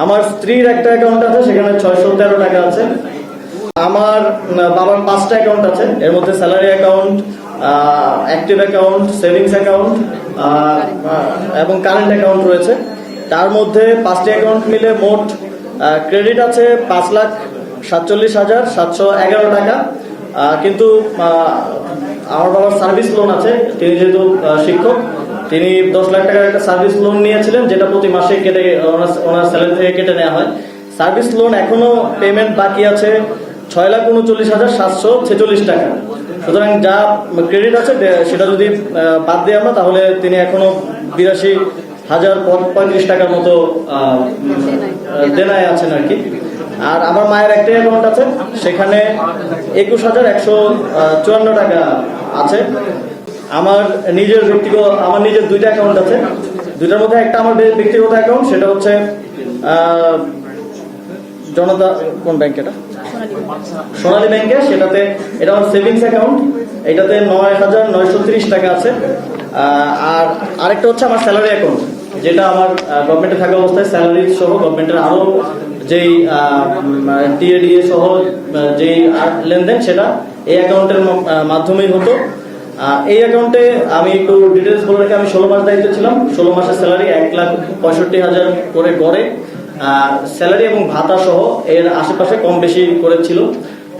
আমার স্ত্রীর একটা অ্যাকাউন্ট আছে, সেখানে 613 টাকা আছে। আমার বাবার 5টা অ্যাকাউন্ট আছে, এর মধ্যে salary account, active account, savings account এবং কারেন্ট অ্যাকাউন্ট রয়েছে। তার মধ্যে 5টি অ্যাকাউন্ট মিলে মোট ক্রেডিট আছে 5,47,711 টাকা। কিন্তু আমার বাবার সার্ভিস লোন আছে, তিনি যেহেতু শিক্ষক, তিনি 10 লাখ টাকার একটা সার্ভিস লোন নিয়েছিলেন, যেটা প্রতি মাসে কেটে ওনার স্যালারি থেকে কেটে নেওয়া হয়। সার্ভিস লোন এখনো পেমেন্ট বাকি আছে 6,39,746 টাকা। সুতরাং যা ক্রেডিট আছে সেটা যদি বাদ দিই আমরা, তাহলে তিনি এখনো 82,035 টাকার মতো দেনায় আছেন আর কি। আর আমার মায়ের একটা অ্যাকাউন্ট আছে, সেখানে 21,154 টাকা আছে। আমার নিজের 2টা অ্যাকাউন্ট আছে। দুইটার মধ্যে একটা আমার ব্যক্তিগত অ্যাকাউন্ট, সেটা হচ্ছে জনতা কোন ব্যাংক, এটা সোনালী ব্যাংকে। সেটাতে এটা আমার সেভিংস অ্যাকাউন্ট, এটাতে 9,930 টাকা আছে। আর আরেকটা হচ্ছে আমার স্যালারি অ্যাকাউন্ট, যেটা আমার গভর্নমেন্টে থাকা অবস্থায় স্যালারি সহ গভর্নমেন্টের আরো যেই টিএডিএ সহ যেই লেনদেন, সেটা এই অ্যাকাউন্টের মাধ্যমেই হতো। এই অ্যাকাউন্টে আমি একটু ডিটেলস বলে রাখি, আমি 16 মাস দায়িত্ব ছিলাম। 16 মাসের স্যালারি 1,65,000 করে গড়ে স্যালারি এবং ভাতা সহ এর আশেপাশে কম বেশি করেছিল।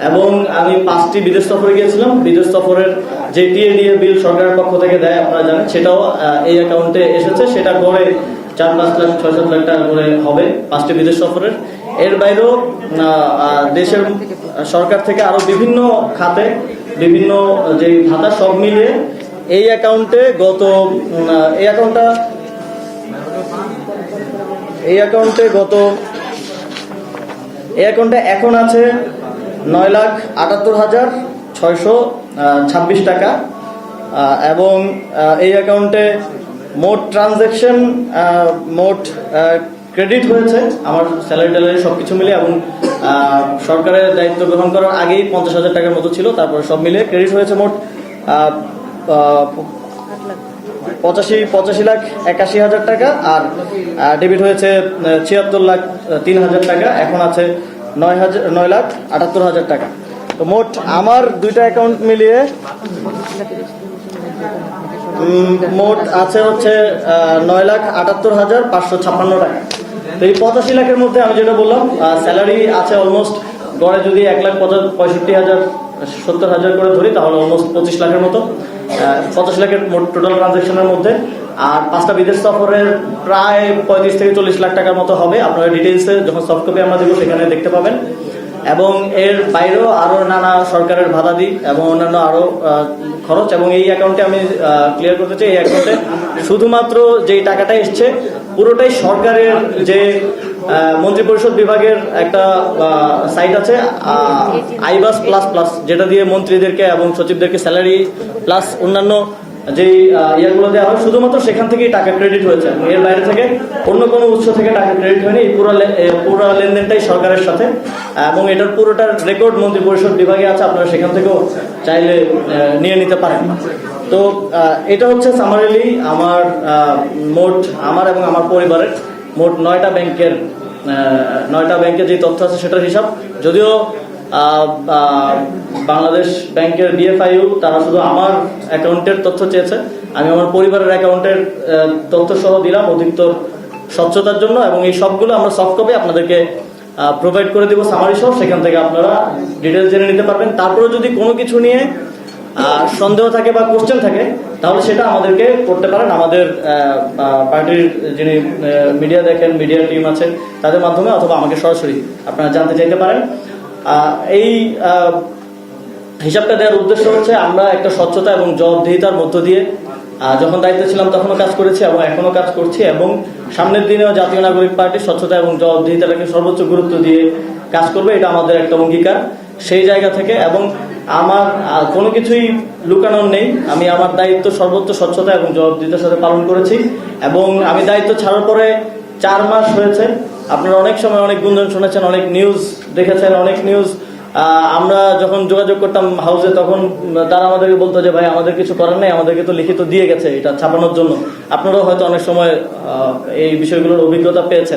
এবং আমি 5টি বিদেশ সফরে গিয়েছিলাম। বিদেশ সফরের যে টিএডিএ বিল সরকারের পক্ষ থেকে দেয়, আপনারা জানেন, সেটাও এই অ্যাকাউন্টে এসেছে। সেটা গড়ে 4-5 লাখ 6-7 লাখ টাকা করে হবে 5টি বিদেশ সফরের। এর বাইরেও দেশের সরকার থেকে আরো বিভিন্ন খাতে বিভিন্ন যে ভাতা সব মিলিয়ে এই অ্যাকাউন্টে এখন আছে 9,78,626 টাকা। এবং এই অ্যাকাউন্টে মোট ট্রানজ্যাকশন, মোট ক্রেডিট হয়েছে আমার স্যালারি ট্যালারি সবকিছু মিলে, এবং সরকারের দায়িত্ব গ্রহণ করার আগেই 50,000 টাকার মতো ছিল। তারপর সব মিলে ক্রেডিট হয়েছে মোট 85,81,000 টাকা। আর ডেবিট হয়েছে 76,03,000 টাকা। এখন আছে 9,78,000 টাকা। তো মোট আমার 2টা অ্যাকাউন্ট মিলিয়ে মোট আছে হচ্ছে 9,78,556 টাকা। তো এই 85 লাখের মধ্যে আমি যেটা বললাম, স্যালারি আছে অলমোস্ট গড়ে যদি 1,65,000-70,000 করে ধরি, তাহলে অলমোস্ট 25 লাখের মতো, 85 লাখের মোট টোটাল ট্রানজাকশনের মধ্যে। আর 5টা বিদেশ সফরের প্রায় 35 থেকে 40 লাখ টাকার মতো হবে। আপনারা ডিটেলসে যখন সফট কপি আমরা দেবো সেখানে দেখতে পাবেন। এবং এর বাইরেও আরো নানা সরকারের ভাতাদি এবং অন্যান্য আরো খরচ। এবং এই অ্যাকাউন্টে আমি ক্লিয়ার করতে চাই, এই অ্যাকাউন্টে শুধুমাত্র যেই টাকাটা এসছে পুরোটাই সরকারের যে মন্ত্রিপরিষদ বিভাগের একটা সাইট আছে আইবাস প্লাস প্লাস, যেটা দিয়ে মন্ত্রীদেরকে এবং সচিবদেরকে স্যালারি প্লাস অন্যান্য যে ইয়ারগুলো দেওয়া হয়, শুধুমাত্র সেখান থেকেই টাকা ক্রেডিট হয়েছে। এর বাইরে থেকে অন্য কোনো উৎস থেকে টাকা ক্রেডিট হয়নি। এই পুরো লেনদেনটাই সরকারের সাথে, এবং এটার পুরোটার রেকর্ড মন্ত্রী পরিষদ বিভাগে আছে। আপনারা সেখান থেকেও চাইলে নিয়ে নিতে পারেন। তো এটা হচ্ছে সামারিলি আমার আমার এবং আমার পরিবারের মোট 9টা ব্যাংকের যে তথ্য আছে সেটার হিসাব। যদিও বাংলাদেশ ব্যাংকের BFIU তারা শুধু আমার অ্যাকাউন্টের তথ্য চেয়েছে, আমি আমার পরিবারের অ্যাকাউন্টের তথ্য সহ দিলাম অধিকতর স্বচ্ছতার জন্য। এবং এই সবগুলো আমরা সফট কপি আপনাদেরকে প্রোভাইড করে দিব সামারি সহ, সেখান থেকে আপনারা ডিটেলস জেনে নিতে পারবেন। তারপরে যদি কোনো কিছু নিয়ে সন্দেহ থাকে বা কোশ্চেন থাকে, তাহলে সেটা আমাদেরকে করতে পারেন। আমাদের পার্টির যিনি মিডিয়া দেখেন, মিডিয়া টিম আছে, তাদের মাধ্যমে, অথবা আমাকে সরাসরি আপনারা জানতে চাইতে পারেন। এই হিসাবটা দেওয়ার উদ্দেশ্য হচ্ছে আমরা একটা স্বচ্ছতা এবং জবাবদিহিতার মধ্য দিয়ে যখন দায়িত্বে ছিলাম তখনও কাজ করেছি এবং এখনো কাজ করছি, এবং সামনের দিনেও জাতীয় নাগরিক পার্টি স্বচ্ছতা এবং জবাবদিহিতাটাকে সর্বোচ্চ গুরুত্ব দিয়ে কাজ করবে। এটা আমাদের একটা অঙ্গীকার সেই জায়গা থেকে। এবং আমার কোনো কিছুই লুকানোর নেই, আমি আমার দায়িত্ব সর্বোচ্চ স্বচ্ছতা এবং জবাবদিহিতার সাথে পালন করেছি। এবং আমি দায়িত্ব ছাড়ার পরে 4 মাস হয়েছে। আপনারা অনেক সময় অনেক গুঞ্জন শুনেছেন, অনেক নিউজ দেখেছেন, অনেক নিউজ আমরা যখন যোগাযোগ করতাম হাউসে, তখন তারা আমাদেরকে বলতো যে ভাই আমাদের কিছু করার নেই, আমাদেরকে তো লিখিত দিয়ে গেছে এটা ছাপানোর জন্য। আপনারাও হয়তো অনেক সময় এই বিষয়গুলোর অভিজ্ঞতা পেয়েছেন।